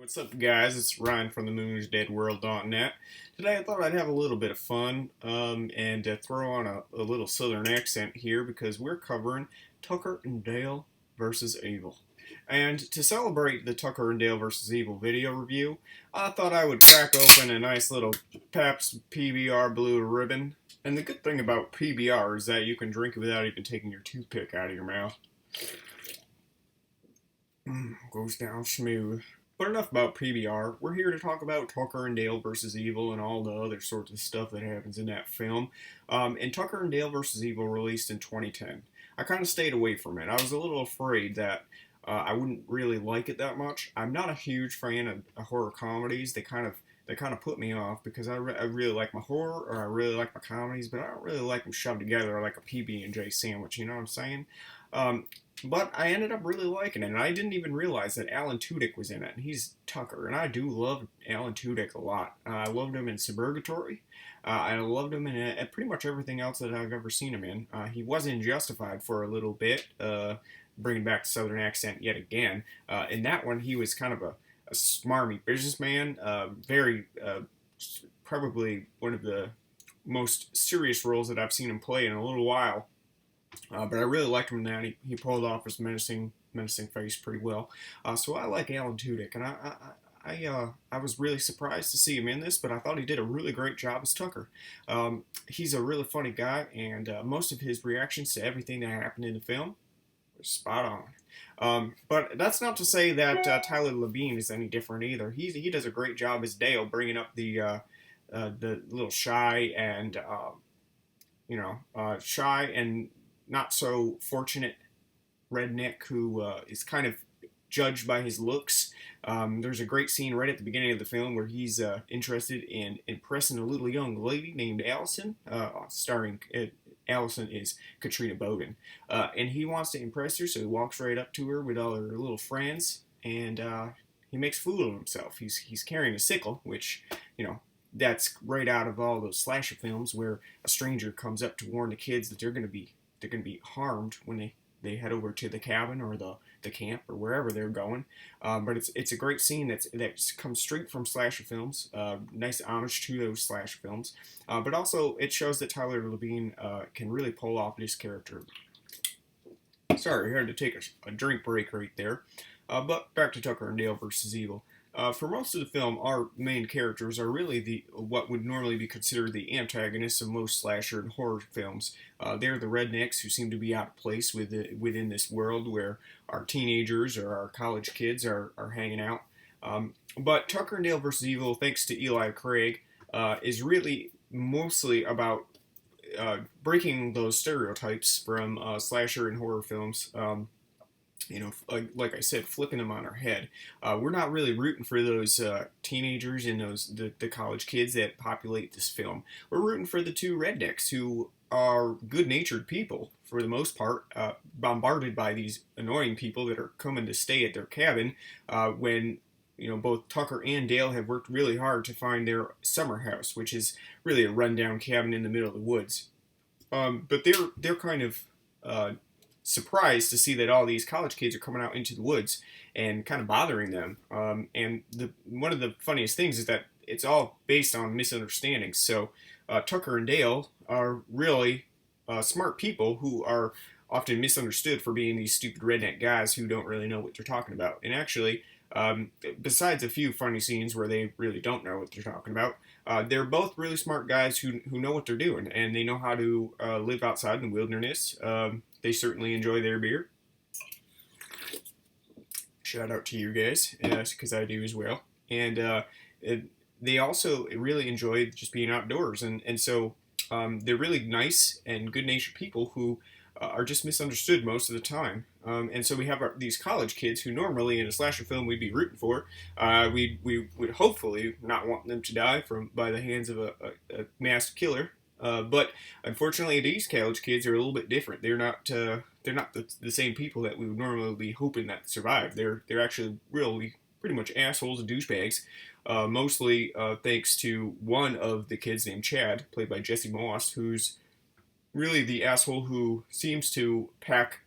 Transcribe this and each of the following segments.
What's up, guys? It's Ryan from the moonsdeadworld.net. Today I thought I'd have a little bit of fun and throw on a little southern accent here because we're covering Tucker and Dale versus Evil. And to celebrate the Tucker and Dale versus Evil video review, I thought I would crack open a nice little Pabst PBR Blue Ribbon. And the good thing about PBR is that you can drink it without even taking your toothpick out of your mouth. Goes down smooth. But enough about PBR. We're here to talk about Tucker and Dale versus Evil and all the other sorts of stuff that happens in that film. And Tucker and Dale versus Evil released in 2010. I kind of stayed away from it. I was a little afraid that I wouldn't really like it that much. I'm not a huge fan of horror comedies. They kind of put me off because I really like my horror or I really like my comedies, but I don't really like them shoved together like a PB&J sandwich. You know what I'm saying? But I ended up really liking it, and I didn't even realize that Alan Tudyk was in it, and he's Tucker, and I do love Alan Tudyk a lot. I loved him in Suburgatory. I loved him in pretty much everything else that I've ever seen him in. He was in Justified for a little bit, bringing back the Southern accent yet again. In that one, he was kind of a smarmy businessman, probably one of the most serious roles that I've seen him play in a little while. But I really liked him in that. He pulled off his menacing face pretty well. So I like Alan Tudyk, and I was really surprised to see him in this, but I thought he did a really great job as Tucker. He's a really funny guy, and most of his reactions to everything that happened in the film were spot on. But that's not to say that Tyler Labine is any different either. He does a great job as Dale, bringing up the little shy and shy and not so fortunate redneck who is kind of judged by his looks. There's a great scene right at the beginning of the film where he's interested in impressing a little young lady named Allison, starring Allison is Katrina Bowden, and he wants to impress her, so he walks right up to her with all her little friends, and he makes a fool of himself. He's carrying a sickle, which that's right out of all those slasher films where a stranger comes up to warn the kids that they're going to be harmed when they head over to the cabin or the camp or wherever they're going. But it's a great scene that comes straight from slasher films. Nice homage to those slasher films. But also it shows that Tyler Labine can really pull off this character. Sorry, I had to take a drink break right there. But back to Tucker and Dale versus Evil. For most of the film, our main characters are really what would normally be considered the antagonists of most slasher and horror films. They're the rednecks who seem to be out of place within this world where our teenagers or our college kids are hanging out. But Tucker and Dale vs. Evil, thanks to Eli Craig, is really mostly about breaking those stereotypes from slasher and horror films. Like I said, flipping them on our head. We're not really rooting for those teenagers and the college kids that populate this film. We're rooting for the two rednecks who are good-natured people for the most part, bombarded by these annoying people that are coming to stay at their cabin when both Tucker and Dale have worked really hard to find their summer house, which is really a rundown cabin in the middle of the woods. But they're kind of surprised to see that all these college kids are coming out into the woods and kind of bothering them. And one of the funniest things is that it's all based on misunderstandings. So Tucker and Dale are really smart people who are often misunderstood for being these stupid redneck guys who don't really know what they're talking about. And actually, besides a few funny scenes where they really don't know what they're talking about, they're both really smart guys who know what they're doing, and they know how to live outside in the wilderness. They certainly enjoy their beer. Shout out to you guys, because I do as well. And they also really enjoy just being outdoors, and so they're really nice and good-natured people who are just misunderstood most of the time. And so we have these college kids who normally in a slasher film we'd be rooting for. We would hopefully not want them to die by the hands of a masked killer. But unfortunately, these college kids are a little bit different. They're not the same people that we would normally be hoping that survive. They're actually really pretty much assholes and douchebags. Mostly thanks to one of the kids named Chad, played by Jesse Moss, who's really the asshole who seems to pack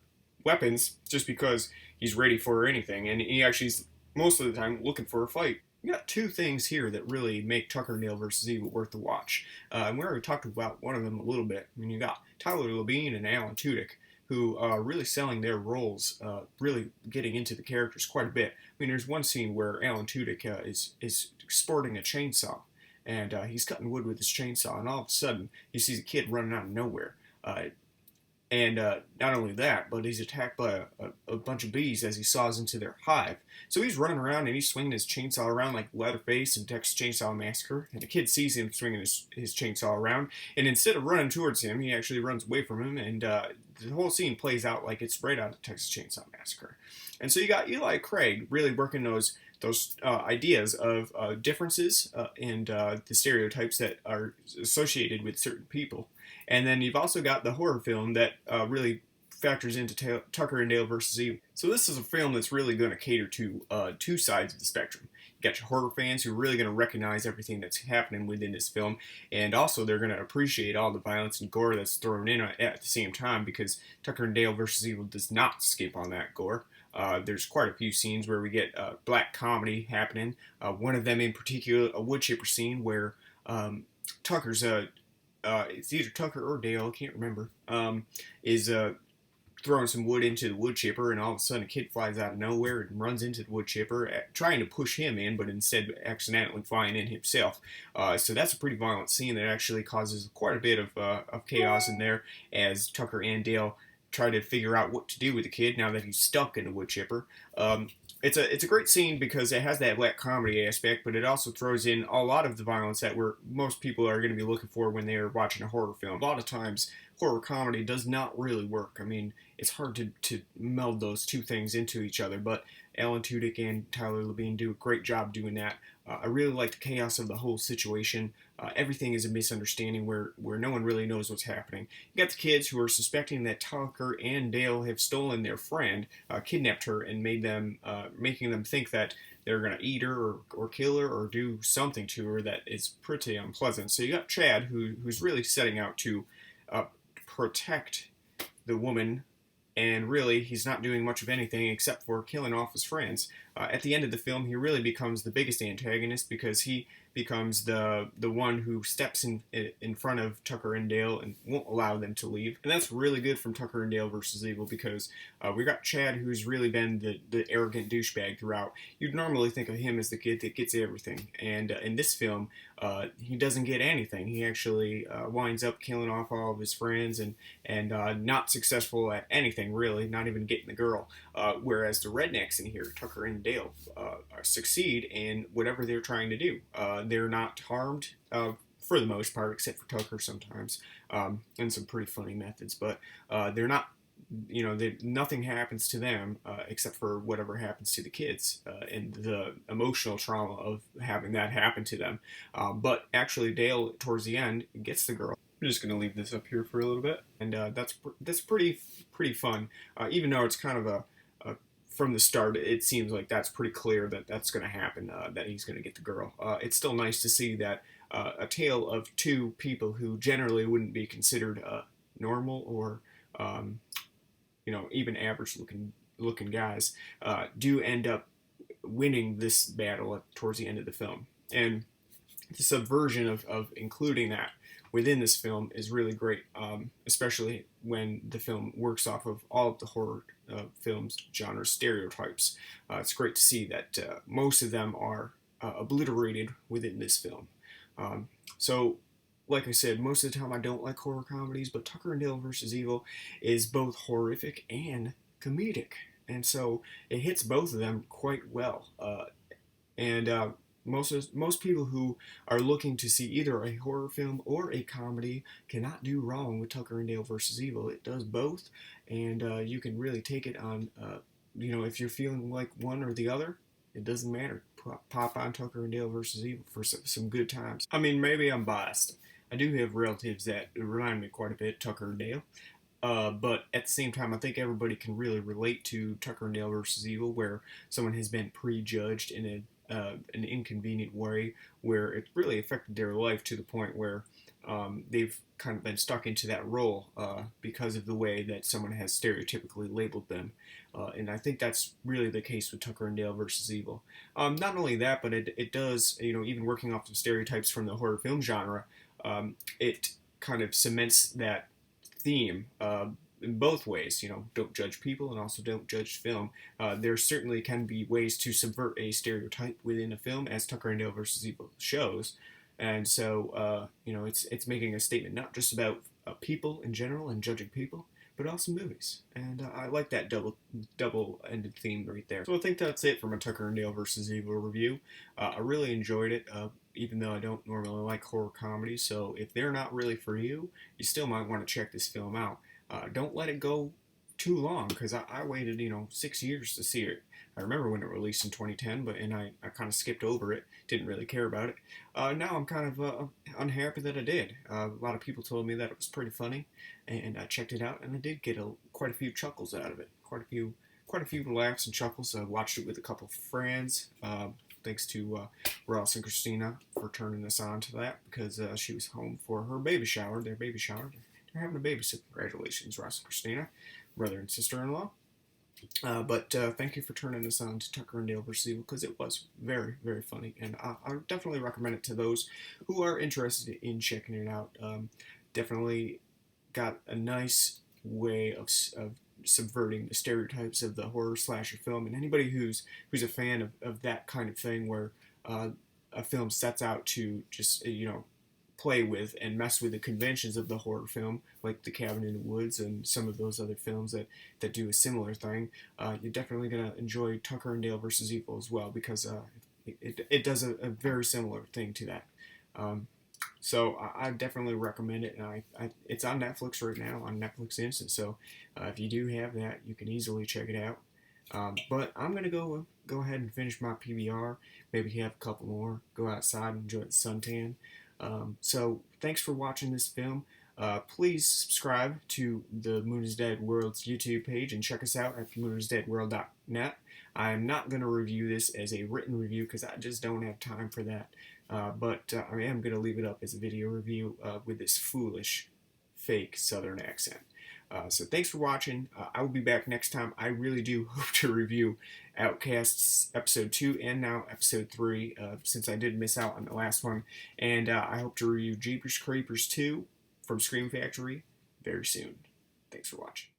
weapons just because he's ready for anything. And he actually most of the time looking for a fight. You got two things here that really make Tucker and Dale versus Evil worth the watch. And we already talked about one of them a little bit. I mean, you got Tyler Labine and Alan Tudyk, who are really selling their roles, really getting into the characters quite a bit. I mean, there's one scene where Alan Tudyk is sporting a chainsaw, and he's cutting wood with his chainsaw, and all of a sudden he sees a kid running out of nowhere. And not only that, but he's attacked by a bunch of bees as he saws into their hive. So he's running around and he's swinging his chainsaw around like Leatherface in Texas Chainsaw Massacre. And the kid sees him swinging his chainsaw around. And instead of running towards him, he actually runs away from him. And the whole scene plays out like it's right out of Texas Chainsaw Massacre. And so you got Eli Craig really working those ideas of differences and the stereotypes that are associated with certain people. And then you've also got the horror film that really factors into Tucker and Dale versus Evil. So this is a film that's really going to cater to two sides of the spectrum. You got your horror fans who are really going to recognize everything that's happening within this film, and also they're going to appreciate all the violence and gore that's thrown in at the same time, because Tucker and Dale versus Evil does not skip on that gore. There's quite a few scenes where we get black comedy happening. One of them in particular, a wood chipper scene where Tucker's it's either Tucker or Dale, I can't remember, is throwing some wood into the wood chipper, and all of a sudden a kid flies out of nowhere and runs into the wood chipper, trying to push him in, but instead accidentally flying in himself. So that's a pretty violent scene that actually causes quite a bit of chaos in there as Tucker and Dale try to figure out what to do with the kid now that he's stuck in the wood chipper. It's a great scene because it has that black comedy aspect, but it also throws in a lot of the violence that most people are going to be looking for when they are watching a horror film. A lot of times, horror comedy does not really work. I mean, it's hard to meld those two things into each other, but Alan Tudyk and Tyler Labine do a great job doing that. I really like the chaos of the whole situation. Everything is a misunderstanding where no one really knows what's happening. You got the kids who are suspecting that Tucker and Dale have stolen their friend, kidnapped her, and making them think that they're going to eat her or kill her or do something to her that is pretty unpleasant. So you got Chad, who's really setting out to protect the woman, and really he's not doing much of anything except for killing off his friends. At the end of the film, he really becomes the biggest antagonist because he becomes the one who steps in front of Tucker and Dale and won't allow them to leave. And that's really good from Tucker and Dale versus Evil because we got Chad, who's really been the arrogant douchebag throughout. You'd normally think of him as the kid that gets everything, and in this film, he doesn't get anything. He actually winds up killing off all of his friends and not successful at anything really, not even getting the girl. Whereas the rednecks in here, Tucker and Dale, succeed in whatever they're trying to do. They're not harmed for the most part, except for Tucker sometimes, and some pretty funny methods. But they're not, nothing happens to them except for whatever happens to the kids and the emotional trauma of having that happen to them. But actually, Dale, towards the end, gets the girl. I'm just gonna leave this up here for a little bit, and that's pretty fun. Even though it's kind of a from the start, it seems like that's pretty clear that that's going to happen, that he's going to get the girl. It's still nice to see that a tale of two people who generally wouldn't be considered normal or, even average looking guys do end up winning this battle towards the end of the film. And the subversion of including that within this film is really great, especially when the film works off of all of the horror films genre stereotypes. It's great to see that most of them are obliterated within this film. So, like I said, most of the time I don't like horror comedies, but Tucker and Dale versus Evil is both horrific and comedic, and so it hits both of them quite well. And most people who are looking to see either a horror film or a comedy cannot do wrong with Tucker and Dale versus Evil. It does both, and you can really take it on. If you're feeling like one or the other, it doesn't matter. Pop on Tucker and Dale versus Evil for some good times. I mean, maybe I'm biased. I do have relatives that remind me quite a bit of Tucker and Dale. But at the same time, I think everybody can really relate to Tucker and Dale versus Evil, where someone has been prejudged in an inconvenient way, where it really affected their life to the point where they've kind of been stuck into that role because of the way that someone has stereotypically labeled them. And I think that's really the case with Tucker and Dale versus Evil. Not only that, but it does, even working off of stereotypes from the horror film genre, it kind of cements that theme in both ways. Don't judge people and also don't judge film. There certainly can be ways to subvert a stereotype within a film, as Tucker and Dale versus Evil shows. And so, it's making a statement not just about people in general and judging people, but also movies. And I like that double-ended theme right there. So I think that's it from a Tucker and Dale versus Evil review. I really enjoyed it, even though I don't normally like horror comedies. So if they're not really for you, you still might want to check this film out. Don't let it go too long, because I waited 6 years to see it. I remember when it released in 2010, but I kind of skipped over it, didn't really care about it. Now I'm kind of unhappy that I did. A lot of people told me that it was pretty funny, and I checked it out, and I did get quite a few chuckles out of it. Quite a few laughs and chuckles. I watched it with a couple of friends. Thanks to Ross and Christina for turning us on to that, because she was home for her baby shower. Their baby shower. They're having a baby, so congratulations, Ross and Christina, brother and sister-in-law. But thank you for turning us on to Tucker and Dale vs. Evil, because it was very, very funny, and I would definitely recommend it to those who are interested in checking it out. Definitely got a nice way of subverting the stereotypes of the horror slasher film, and anybody who's a fan of that kind of thing, where a film sets out to just play with and mess with the conventions of the horror film, like The Cabin in the Woods and some of those other films that do a similar thing. You're definitely going to enjoy Tucker and Dale versus Evil as well, because it does a very similar thing to that. So I definitely recommend it, and it's on Netflix right now, on Netflix Instant. So if you do have that, you can easily check it out. But I'm going to go ahead and finish my PBR, maybe have a couple more, go outside and enjoy the suntan. So thanks for watching this film. Please subscribe to the Moon is Dead World's YouTube page and check us out at moonisdeadworld.net. I'm not going to review this as a written review, because I just don't have time for that. But I am going to leave it up as a video review with this foolish, fake Southern accent. So thanks for watching. I will be back next time. I really do hope to review Outcasts Episode 2 and now Episode 3, since I did miss out on the last one. And I hope to review Jeepers Creepers 2 from Scream Factory very soon. Thanks for watching.